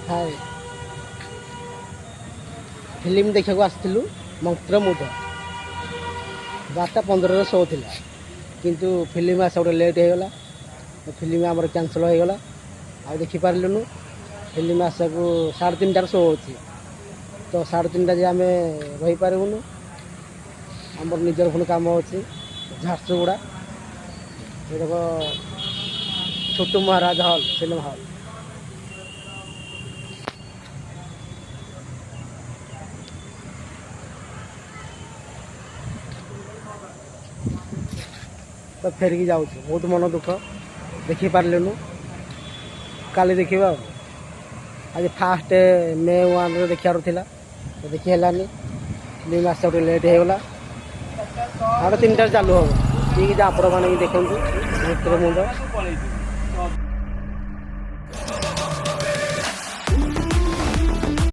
हाय film देखा आसलु मंत्रमुग्ध 12:15 show थिला किंतु फिल्म आस गोटे लेट होगा फिल्म आमर कैंसल होगा आ देखी पार्लुनु फिल्म आसा को 3:30 शो होची तो 3:30 जे आम रही पारूनु आमर निजर पुणी कम अच्छी झारसुगुड़ा ये छोटू महाराज हॉल सिनेमा हॉल तो फेरिकी जाऊँ बहुत मन दुख देखी पार्लुनु काली देखा आज फास्ट मे 1 देखार था तो देखी है फिल्म आस गोटे लेट होगा 3:30 चालू हम ठीक आप देखते मुंड